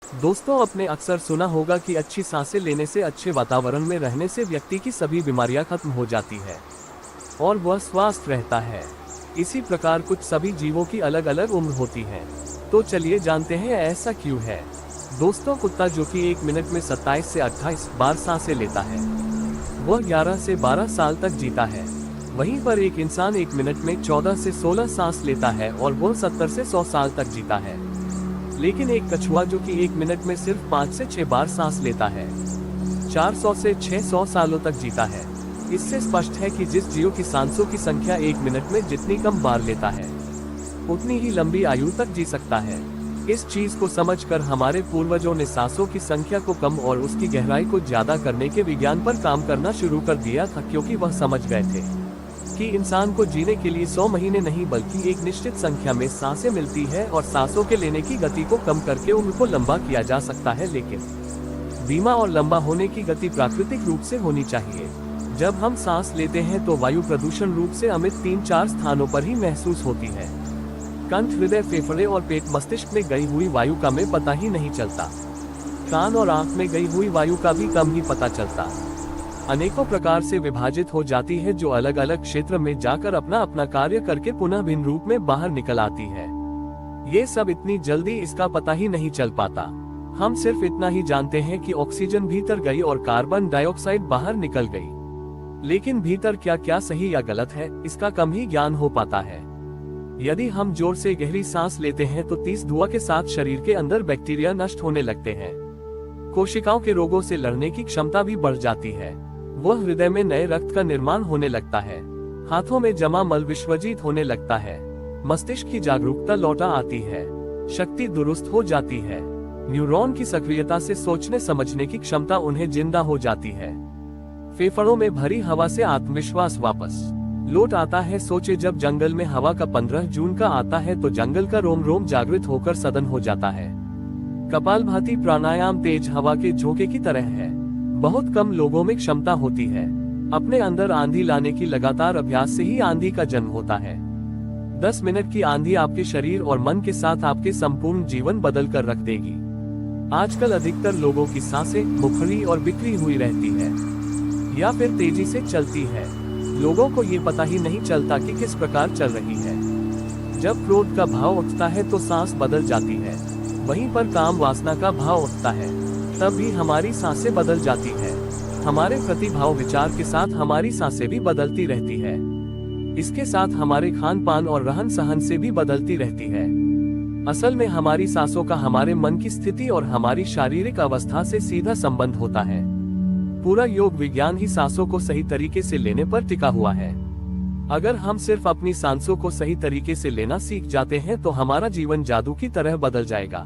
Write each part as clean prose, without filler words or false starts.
दोस्तों, आपने अक्सर सुना होगा कि अच्छी सांसें लेने से, अच्छे वातावरण में रहने से व्यक्ति की सभी बीमारियां खत्म हो जाती है और वह स्वस्थ रहता है। इसी प्रकार कुछ सभी जीवों की अलग अलग उम्र होती है। तो चलिए जानते हैं ऐसा क्यों है। दोस्तों, कुत्ता जो कि 1 मिनट में 27 से 28 बार सांसें लेता है, वह 11 से 12 साल तक जीता है। वहीं पर एक इंसान 1 मिनट में 14 से 16 सांस लेता है और वह 70 से 100 साल तक जीता है। लेकिन एक कछुआ जो कि 1 मिनट में सिर्फ 5 से 6 बार सांस लेता है, 400 से 600 सालों तक जीता है। इससे स्पष्ट है कि जिस जीव की सांसों की संख्या 1 मिनट में जितनी कम बार लेता है, उतनी ही लंबी आयु तक जी सकता है। इस चीज को समझकर हमारे पूर्वजों ने सांसों की संख्या को कम और उसकी गहराई को ज्यादा करने के विज्ञान पर काम करना शुरू कर दिया था, क्योंकि वह समझ गए थे कि इंसान को जीने के लिए 100 महीने नहीं बल्कि एक निश्चित संख्या में सांसें मिलती है और सांसों के लेने की गति को कम करके उम्र को लंबा किया जा सकता है। लेकिन धीमा और लंबा होने की गति प्राकृतिक रूप से होनी चाहिए। जब हम सांस लेते हैं तो वायु प्रदूषण रूप से अमित 3-4 स्थानों पर ही महसूस होती है। कंठ, हृदय, फेफड़े और पेट, मस्तिष्क में गई हुई वायु का में पता ही नहीं चलता। कान और आंख में गई हुई वायु का भी कम ही पता चलता। अनेकों प्रकार से विभाजित हो जाती है, जो अलग अलग क्षेत्र में जाकर अपना अपना कार्य करके पुनः भिन्न रूप में बाहर निकल आती है। ये सब इतनी जल्दी इसका पता ही नहीं चल पाता। हम सिर्फ इतना ही जानते हैं कि ऑक्सीजन भीतर गई और कार्बन डाइऑक्साइड बाहर निकल गई। लेकिन भीतर क्या क्या सही या गलत है, इसका कम ही ज्ञान हो पाता है। यदि हम जोर से गहरी सांस लेते हैं तो तेज धुआं के साथ शरीर के अंदर बैक्टीरिया नष्ट होने लगते हैं। कोशिकाओं के रोगों से लड़ने की क्षमता भी बढ़ जाती है। वह हृदय में नए रक्त का निर्माण होने लगता है। हाथों में जमा मल विसर्जित होने लगता है। मस्तिष्क की जागरूकता लौटा आती है। शक्ति दुरुस्त हो जाती है। न्यूरॉन की सक्रियता से सोचने समझने की क्षमता उन्हें जिंदा हो जाती है। फेफड़ों में भरी हवा से आत्मविश्वास वापस लौट आता है। सोचे, जब जंगल में हवा का 15 जून का आता है तो जंगल का रोम रोम जागृत होकर सदन हो जाता है। कपालभाति प्राणायाम तेज हवा के झोंके की तरह है। बहुत कम लोगों में क्षमता होती है। अपने अंदर आंधी लाने की लगातार अभ्यास से ही आंधी का जन्म होता है। 10 मिनट की आंधी आपके शरीर और मन के साथ आपके संपूर्ण जीवन बदल कर रख देगी। आजकल अधिकतर लोगों की सांसें मुखरी और बिखरी हुई रहती है या फिर तेजी से चलती है। लोगों को ये पता ही नहीं चलता कि किस प्रकार चल रही है। जब क्रोध का भाव उठता है तो सांस बदल जाती है। वहीं पर काम वासना का भाव उठता है, तब भी हमारी सांसें बदल जाती है। हमारे प्रतिभाव विचार के साथ हमारी सांसें भी बदलती रहती है। इसके साथ हमारे खान पान और रहन सहन से भी बदलती रहती है। असल में हमारी सांसों का हमारे मन की स्थिति और हमारी शारीरिक अवस्था से सीधा संबंध होता है। पूरा योग विज्ञान ही सांसों को सही तरीके से लेने पर टिका हुआ है। अगर हम सिर्फ अपनी सांसों को सही तरीके से लेना सीख जाते हैं तो हमारा जीवन जादू की तरह बदल जाएगा।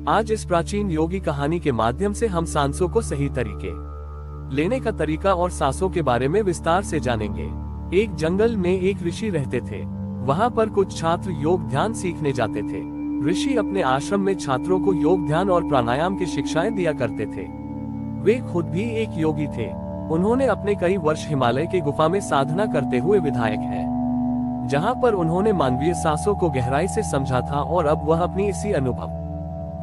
आज इस प्राचीन योगी कहानी के माध्यम से हम सांसों को सही तरीके लेने का तरीका और सांसों के बारे में विस्तार से जानेंगे। एक जंगल में एक ऋषि रहते थे। वहाँ पर कुछ छात्र योग ध्यान सीखने जाते थे। ऋषि अपने आश्रम में छात्रों को योग ध्यान और प्राणायाम की शिक्षाएं दिया करते थे। वे खुद भी एक योगी थे। उन्होंने अपने कई वर्ष हिमालय के गुफा में साधना करते हुए विधायक हैं, जहाँ पर उन्होंने मानवीय सांसों को गहराई से समझा था और अब वह अपनी इसी अनुभव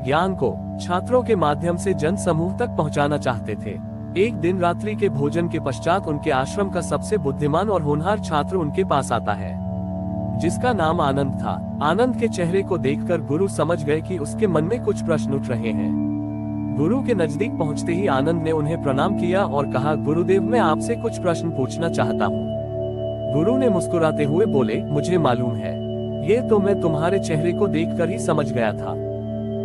ज्ञान को छात्रों के माध्यम से जन समूह तक पहुंचाना चाहते थे। एक दिन रात्रि के भोजन के पश्चात उनके आश्रम का सबसे बुद्धिमान और होनहार छात्र उनके पास आता है, जिसका नाम आनंद था। आनंद के चेहरे को देखकर गुरु समझ गए कि उसके मन में कुछ प्रश्न उठ रहे हैं। गुरु के नजदीक पहुंचते ही आनंद ने उन्हें प्रणाम किया और कहा, गुरुदेव, मैं आपसे कुछ प्रश्न पूछना चाहता हूँ। गुरु ने मुस्कुराते हुए बोले, मुझे मालूम है, ये तो मैं तुम्हारे चेहरे को देखकर ही समझ गया था।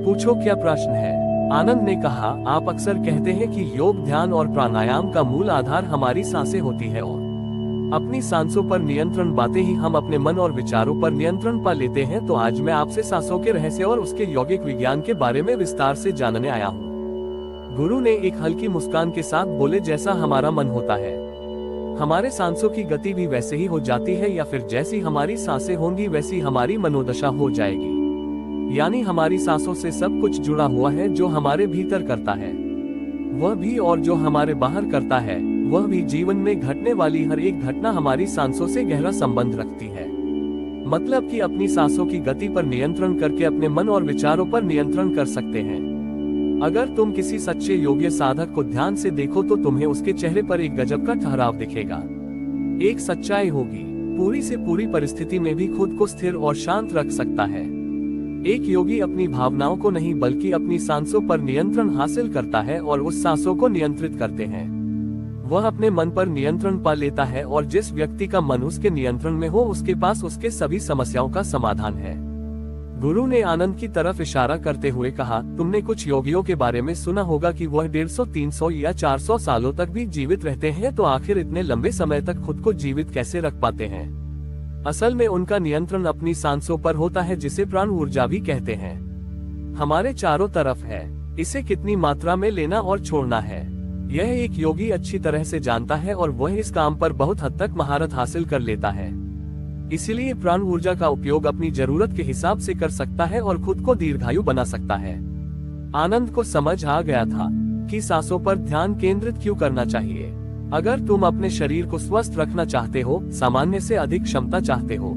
पूछो, क्या प्रश्न है? आनंद ने कहा, आप अक्सर कहते हैं कि योग ध्यान और प्राणायाम का मूल आधार हमारी सांसें होती है और अपनी सांसों पर नियंत्रण पाते ही हम अपने मन और विचारों पर नियंत्रण पा लेते हैं। तो आज मैं आपसे सांसों के रहस्य और उसके यौगिक विज्ञान के बारे में विस्तार से जानने आया हूँ। गुरु ने एक हल्की मुस्कान के साथ बोले, जैसा हमारा मन होता है, हमारे सांसों की गति भी वैसे ही हो जाती है, या फिर जैसी हमारी सांसें होंगी वैसी हमारी मनोदशा हो जाएगी। यानी हमारी सांसों से सब कुछ जुड़ा हुआ है। जो हमारे भीतर करता है वह भी, और जो हमारे बाहर करता है वह भी। जीवन में घटने वाली हर एक घटना हमारी सांसों से गहरा संबंध रखती है। मतलब कि अपनी सांसों की गति पर नियंत्रण करके अपने मन और विचारों पर नियंत्रण कर सकते हैं। अगर तुम किसी सच्चे योग्य साधक को ध्यान से देखो तो तुम्हें उसके चेहरे पर एक गजब का ठहराव दिखेगा। एक सच्चाई होगी, पूरी से पूरी परिस्थिति में भी खुद को स्थिर और शांत रख सकता है। एक योगी अपनी भावनाओं को नहीं बल्कि अपनी सांसों पर नियंत्रण हासिल करता है और उस सांसों को नियंत्रित करते हैं। वह अपने मन पर नियंत्रण पा लेता है और जिस व्यक्ति का मन उसके नियंत्रण में हो उसके पास उसके सभी समस्याओं का समाधान है। गुरु ने आनंद की तरफ इशारा करते हुए कहा, तुमने कुछ योगियों के बारे में सुना होगा कि वह 150, 300 या 400 सालों तक भी जीवित रहते हैं, तो आखिर इतने लंबे समय तक खुद को जीवित कैसे रख पाते हैं? असल में उनका नियंत्रण अपनी सांसों पर होता है, जिसे प्राण ऊर्जा भी कहते हैं। हमारे चारों तरफ है, इसे कितनी मात्रा में लेना और छोड़ना है, यह एक योगी अच्छी तरह से जानता है और वह इस काम पर बहुत हद तक महारत हासिल कर लेता है। इसीलिए प्राण ऊर्जा का उपयोग अपनी जरूरत के हिसाब से कर सकता है और खुद को दीर्घायु बना सकता है। आनंद को समझ आ गया था कि सांसों पर ध्यान केंद्रित क्यों करना चाहिए। अगर तुम अपने शरीर को स्वस्थ रखना चाहते हो, सामान्य से अधिक क्षमता चाहते हो,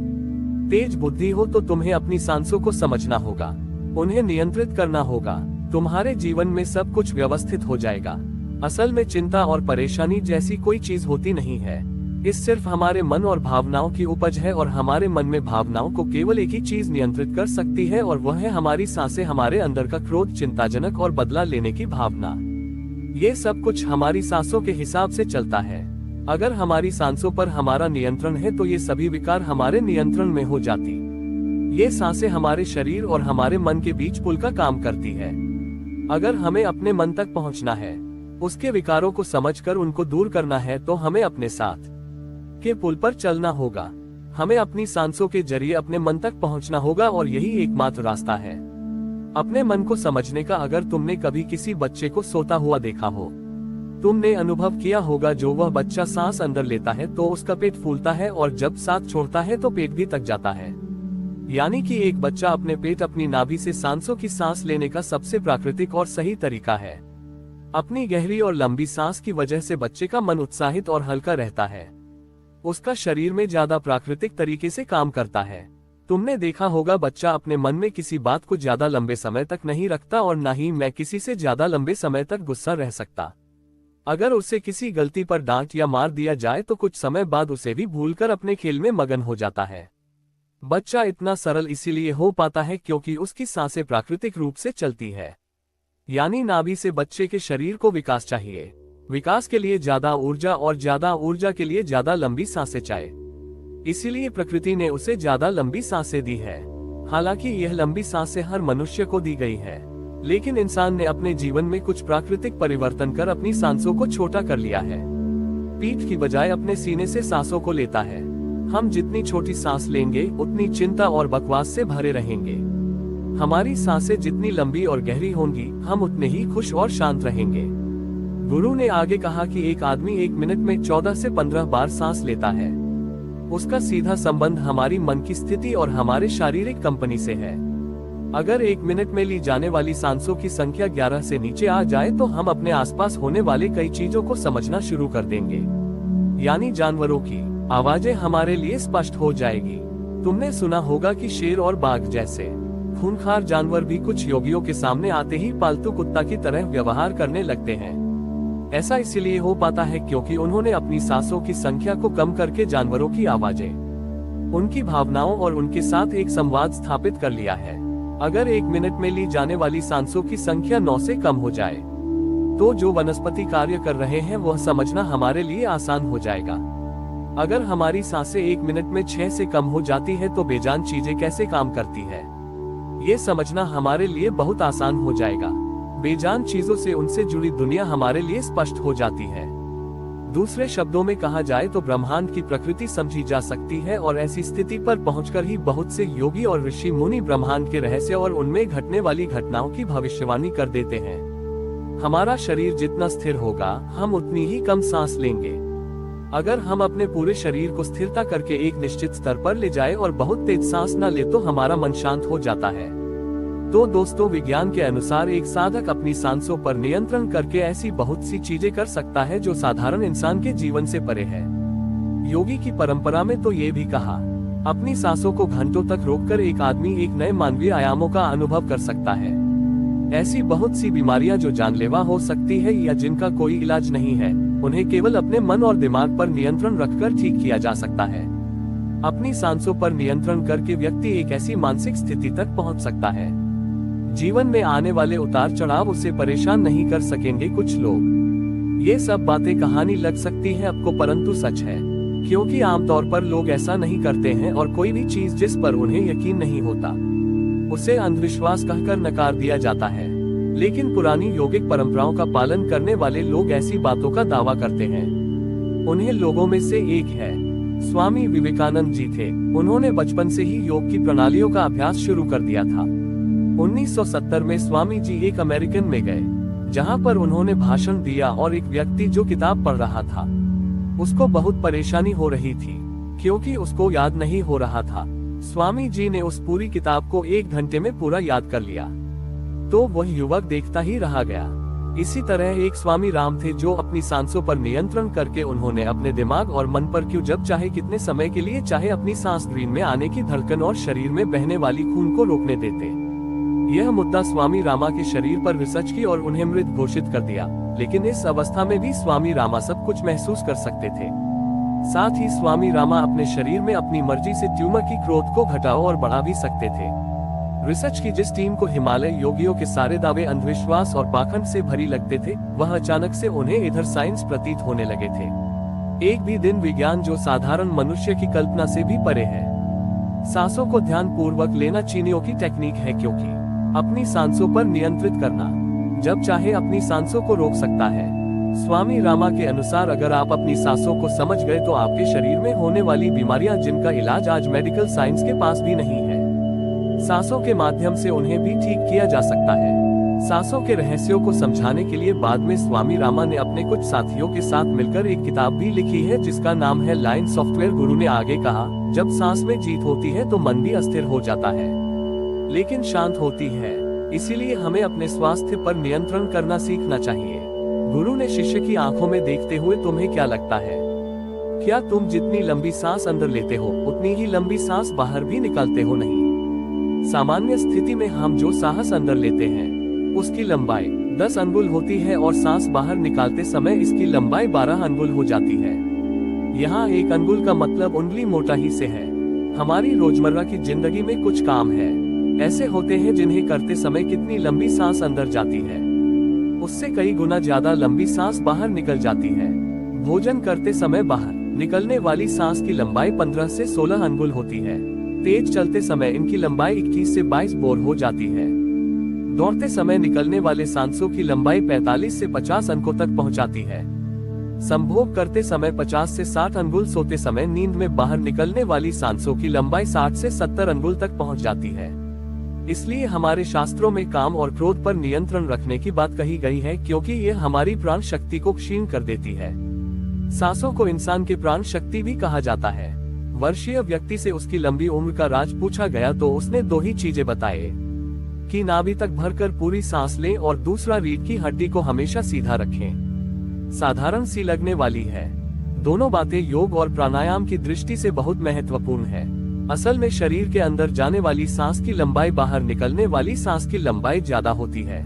तेज बुद्धि हो, तो तुम्हें अपनी सांसों को समझना होगा, उन्हें नियंत्रित करना होगा। तुम्हारे जीवन में सब कुछ व्यवस्थित हो जाएगा। असल में चिंता और परेशानी जैसी कोई चीज होती नहीं है, इस सिर्फ हमारे मन और भावनाओं की उपज है और हमारे मन में भावनाओं को केवल एक ही चीज नियंत्रित कर सकती है और वह है हमारी सांसें, हमारे अंदर का क्रोध, चिंताजनक और बदला लेने की भावना। ये सब कुछ हमारी सांसों के हिसाब से चलता है। अगर हमारी सांसों पर हमारा नियंत्रण है तो ये सभी विकार हमारे नियंत्रण में हो जाती। ये सांसें हमारे शरीर और हमारे मन के बीच पुल का काम करती है। अगर हमें अपने मन तक पहुंचना है, उसके विकारों को समझकर उनको दूर करना है, तो हमें अपने साथ के पुल पर चलना होगा। हमें अपनी सांसों के जरिए अपने मन तक पहुंचना होगा और यही एकमात्र रास्ता है अपने मन को समझने का। अगर तुमने कभी किसी बच्चे को सोता हुआ देखा हो, तुमने अनुभव किया होगा, जो वह बच्चा सांस अंदर लेता है तो उसका पेट फूलता है और जब सांस छोड़ता है तो पेट भी थक जाता है। यानी कि एक बच्चा अपने पेट, अपनी नाभि से सांसों की सांस लेने का सबसे प्राकृतिक और सही तरीका है। अपनी गहरी और लंबी सांस की वजह से बच्चे का मन उत्साहित और हल्का रहता है। उसका शरीर में ज्यादा प्राकृतिक तरीके से काम करता है। तुमने देखा होगा, बच्चा अपने मन में किसी बात को ज्यादा लंबे समय तक नहीं रखता और न ही मैं किसी से ज्यादा लंबे समय तक गुस्सा रह सकता। अगर उसे किसी गलती पर डांट या मार दिया जाए तो कुछ समय बाद उसे भी भूलकर अपने खेल में मगन हो जाता है। बच्चा इतना सरल इसीलिए हो पाता है क्योंकि उसकी सांसें प्राकृतिक रूप से चलती है। यानी नाभि से बच्चे के शरीर को विकास चाहिए। विकास के लिए ज्यादा ऊर्जा और ज्यादा ऊर्जा के लिए ज्यादा लंबी सांसें चाहिए। इसीलिए प्रकृति ने उसे ज्यादा लंबी सांसें दी है। हालांकि यह लंबी सांसें हर मनुष्य को दी गई है, लेकिन इंसान ने अपने जीवन में कुछ प्राकृतिक परिवर्तन कर अपनी सांसों को छोटा कर लिया है। पीठ की बजाय अपने सीने से सांसों को लेता है। हम जितनी छोटी सांस लेंगे उतनी चिंता और बकवास से भरे रहेंगे। हमारी सांसें जितनी लंबी और गहरी होंगी, हम उतने ही खुश और शांत रहेंगे। गुरु ने आगे कहा कि एक आदमी 1 मिनट में 14 से 15 बार सांस लेता है। उसका सीधा संबंध हमारी मन की स्थिति और हमारे शारीरिक कंपनी से है। अगर 1 मिनट में ली जाने वाली सांसों की संख्या 11 से नीचे आ जाए तो हम अपने आसपास होने वाले कई चीजों को समझना शुरू कर देंगे। यानी जानवरों की आवाजें हमारे लिए स्पष्ट हो जाएगी। तुमने सुना होगा कि शेर और बाघ जैसे खूंखार जानवर भी कुछ योगियों के सामने आते ही पालतू कुत्ता की तरह व्यवहार करने लगते हैं। ऐसा इसलिए हो पाता है क्योंकि उन्होंने अपनी सांसों की संख्या को कम करके जानवरों की आवाजें, उनकी भावनाओं और उनके साथ एक संवाद स्थापित कर लिया है। अगर 1 मिनट में ली जाने वाली सांसों की संख्या 9 से कम हो जाए तो जो वनस्पति कार्य कर रहे हैं वह समझना हमारे लिए आसान हो जाएगा। अगर हमारी सांसें 1 मिनट में 6 से कम हो जाती है तो बेजान चीजें कैसे काम करती है, ये समझना हमारे लिए बहुत आसान हो जाएगा। बेजान चीजों से उनसे जुड़ी दुनिया हमारे लिए स्पष्ट हो जाती है। दूसरे शब्दों में कहा जाए तो ब्रह्मांड की प्रकृति समझी जा सकती है और ऐसी स्थिति पर पहुंचकर ही बहुत से योगी और ऋषि मुनि ब्रह्मांड के रहस्य और उनमें घटने वाली घटनाओं की भविष्यवाणी कर देते हैं। हमारा शरीर जितना स्थिर होगा, हम उतनी ही कम सांस लेंगे। अगर हम अपने पूरे शरीर को स्थिरता करके एक निश्चित स्तर पर ले जाए और बहुत तेज सांस न ले तो हमारा मन शांत हो जाता है। तो दोस्तों, विज्ञान के अनुसार एक साधक अपनी सांसों पर नियंत्रण करके ऐसी बहुत सी चीजें कर सकता है जो साधारण इंसान के जीवन से परे है। योगी की परंपरा में तो ये भी कहा, अपनी सांसों को घंटों तक रोककर एक आदमी एक नए मानवीय आयामों का अनुभव कर सकता है। ऐसी बहुत सी बीमारियां जो जानलेवा हो सकती है या जिनका कोई इलाज नहीं है, उन्हें केवल अपने मन और दिमाग पर नियंत्रण रखकर ठीक किया जा सकता है। अपनी सांसों पर नियंत्रण करके व्यक्ति एक ऐसी मानसिक स्थिति तक पहुंच सकता है। जीवन में आने वाले उतार चढ़ाव उसे परेशान नहीं कर सकेंगे। कुछ लोग ये सब बातें कहानी लग सकती है आपको, परंतु सच है, क्योंकि आमतौर पर लोग ऐसा नहीं करते हैं और कोई भी चीज जिस पर उन्हें यकीन नहीं होता उसे अंधविश्वास कहकर नकार दिया जाता है। लेकिन पुरानी योगिक परंपराओं का पालन करने वाले लोग ऐसी बातों का दावा करते हैं। उन्हें लोगों में से एक है स्वामी विवेकानंद जी थे। उन्होंने बचपन से ही योग की प्रणालियों का अभ्यास शुरू कर दिया था। 1970 में स्वामी जी एक अमेरिकन में गए, जहां पर उन्होंने भाषण दिया और एक व्यक्ति जो किताब पढ़ रहा था उसको बहुत परेशानी हो रही थी क्योंकि उसको याद नहीं हो रहा था। स्वामी जी ने उस पूरी किताब को 1 घंटे में पूरा याद कर लिया, तो वह युवक देखता ही रह गया। इसी तरह एक स्वामी राम थे जो अपनी सांसों पर नियंत्रण करके उन्होंने अपने दिमाग और मन पर क्यों जब चाहे कितने समय के लिए चाहे अपनी सांस ग्रीन में आने की धड़कन और शरीर में बहने वाली खून को रोकने देते। यह मुद्दा स्वामी रामा के शरीर पर रिसर्च की और उन्हें मृत घोषित कर दिया। लेकिन इस अवस्था में भी स्वामी रामा सब कुछ महसूस कर सकते थे। साथ ही स्वामी रामा अपने शरीर में अपनी मर्जी से ट्यूमर की ग्रोथ को घटाओ और बढ़ा भी सकते थे। रिसर्च की जिस टीम को हिमालय योगियों के सारे दावे अंधविश्वास और पाखंड से भरी लगते थे, वह अचानक से उन्हें इधर साइंस प्रतीत होने लगे थे। एक भी दिन विज्ञान जो साधारण मनुष्य की कल्पना से भी परे है। सांसों को ध्यान पूर्वक लेना चीनियों की टेक्निक है, क्योंकि अपनी सांसों पर नियंत्रित करना जब चाहे अपनी सांसों को रोक सकता है। स्वामी रामा के अनुसार अगर आप अपनी सांसों को समझ गए तो आपके शरीर में होने वाली बीमारियां जिनका इलाज आज मेडिकल साइंस के पास भी नहीं है, सांसों के माध्यम से उन्हें भी ठीक किया जा सकता है। सांसों के रहस्यों को समझाने के लिए बाद में स्वामी रामा ने अपने कुछ साथियों के साथ मिलकर एक किताब भी लिखी है जिसका नाम है लाइन सॉफ्टवेयर। गुरु ने आगे कहा, जब सांस में जीत होती है तो मन भी अस्थिर हो जाता है, लेकिन शांत होती है। इसीलिए हमें अपने स्वास्थ्य पर नियंत्रण करना सीखना चाहिए। गुरु ने शिष्य की आंखों में देखते हुए, तुम्हें क्या लगता है, क्या तुम जितनी लंबी सांस अंदर लेते हो उतनी ही लंबी सांस बाहर भी निकालते हो? नहीं। सामान्य स्थिति में हम जो सांस अंदर लेते हैं उसकी लंबाई 10 अंगुल होती है और सांस बाहर निकालते समय इसकी लंबाई 12 अंगुल हो जाती है। यहाँ 1 अंगुल का मतलब उंगली मोटा ही से है। हमारी रोजमर्रा की जिंदगी में कुछ काम है ऐसे होते हैं जिन्हें करते समय कितनी लंबी सांस अंदर जाती है उससे कई गुना ज्यादा लंबी सांस बाहर निकल जाती है। भोजन करते समय बाहर निकलने वाली सांस की लंबाई 15 से 16 अंगुल होती है। तेज चलते समय इनकी लंबाई 21 से 22 बोर हो जाती है। दौड़ते समय निकलने वाले सांसों की लंबाई 45 से 50 अंकों तक पहुंचाती है। संभोग करते समय 50 से 60 अंगुल, सोते समय नींद में बाहर निकलने वाली सांसों की लंबाई 60 से 70 अंगुल तक पहुंच जाती है। इसलिए हमारे शास्त्रों में काम और क्रोध पर नियंत्रण रखने की बात कही गई है, क्योंकि यह हमारी प्राण शक्ति को क्षीण कर देती है। सांसों को इंसान की प्राण शक्ति भी कहा जाता है। वर्षीय व्यक्ति से उसकी लंबी उम्र का राज पूछा गया तो उसने 2 ही चीजें बताए कि नाभि तक भरकर पूरी सांस लें और दूसरा रीढ़ की हड्डी को हमेशा सीधा रखें। साधारण सी लगने वाली है, दोनों बातें योग और प्राणायाम की दृष्टि से बहुत महत्वपूर्ण है। असल में शरीर के अंदर जाने वाली सांस की लंबाई बाहर निकलने वाली सांस की लंबाई ज्यादा होती है।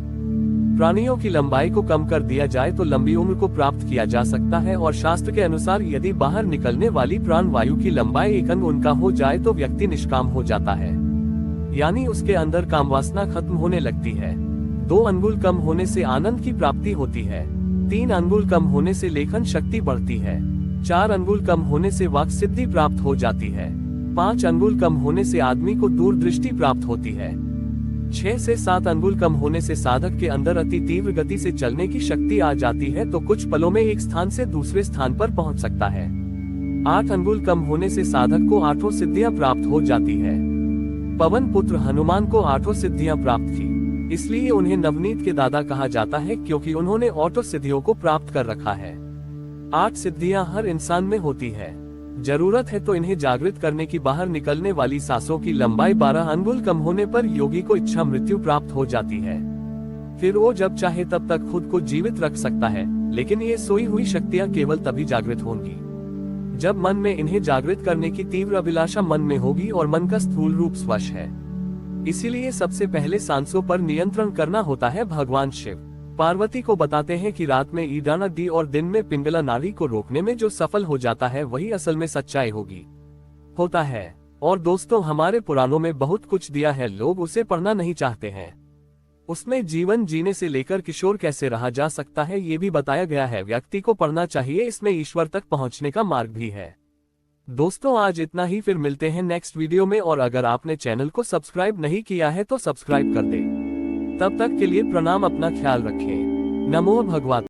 प्राणियों की लंबाई को कम कर दिया जाए तो लंबी उम्र को प्राप्त किया जा सकता है और शास्त्र के अनुसार यदि बाहर निकलने वाली प्राण वायु की लंबाई 1 अंग उनका हो जाए तो व्यक्ति निष्काम हो जाता है, यानी उसके अंदर कामवासना खत्म होने लगती है। 2 अंगुल कम होने से आनंद की प्राप्ति होती है। 3 अंगुल कम होने से लेखन शक्ति बढ़ती है। 4 अंगुल कम होने से वाक सिद्धि प्राप्त हो जाती है। 5 अंगुल कम होने से आदमी को दूरदृष्टि प्राप्त होती है। 6 से 7 अंगुल कम होने से साधक के अंदर अति तीव्र गति से चलने की शक्ति आ जाती है तो कुछ पलों में एक स्थान से दूसरे स्थान पर पहुंच सकता है। 8 अंगुल कम होने से साधक को 8 सिद्धियां प्राप्त हो जाती है। पवन पुत्र हनुमान को 8 सिद्धियां प्राप्त थी, इसलिए उन्हें नवनीत के दादा कहा जाता है, क्योंकि उन्होंने 8 सिद्धियों को प्राप्त कर रखा है। 8 सिद्धियां हर इंसान में होती है, जरूरत है तो इन्हें जागृत करने की। बाहर निकलने वाली सांसों की लंबाई 12 अंगुल कम होने पर योगी को इच्छा मृत्यु प्राप्त हो जाती है। फिर वो जब चाहे तब तक खुद को जीवित रख सकता है, लेकिन ये सोई हुई शक्तियां केवल तभी जागृत होंगी जब मन में इन्हें जागृत करने की तीव्र अभिलाषा मन में होगी और मन का स्थूल रूप स्वश है। इसीलिए सबसे पहले सांसों पर नियंत्रण करना होता है। भगवान शिव पार्वती को बताते हैं कि रात में ईडाना दी और दिन में पिंगला नारी को रोकने में जो सफल हो जाता है वही असल में सच्चाई होता है। और दोस्तों, हमारे पुराणों में बहुत कुछ दिया है, लोग उसे पढ़ना नहीं चाहते हैं। उसमें जीवन जीने से लेकर किशोर कैसे रहा जा सकता है ये भी बताया गया है। व्यक्ति को पढ़ना चाहिए, इसमें ईश्वर तक पहुंचने का मार्ग भी है। दोस्तों, आज इतना ही, फिर मिलते हैं नेक्स्ट वीडियो में। और अगर आपने चैनल को सब्सक्राइब नहीं किया है तो सब्सक्राइब कर दे। तब तक के लिए प्रणाम, अपना ख्याल रखें। नमो भगवते।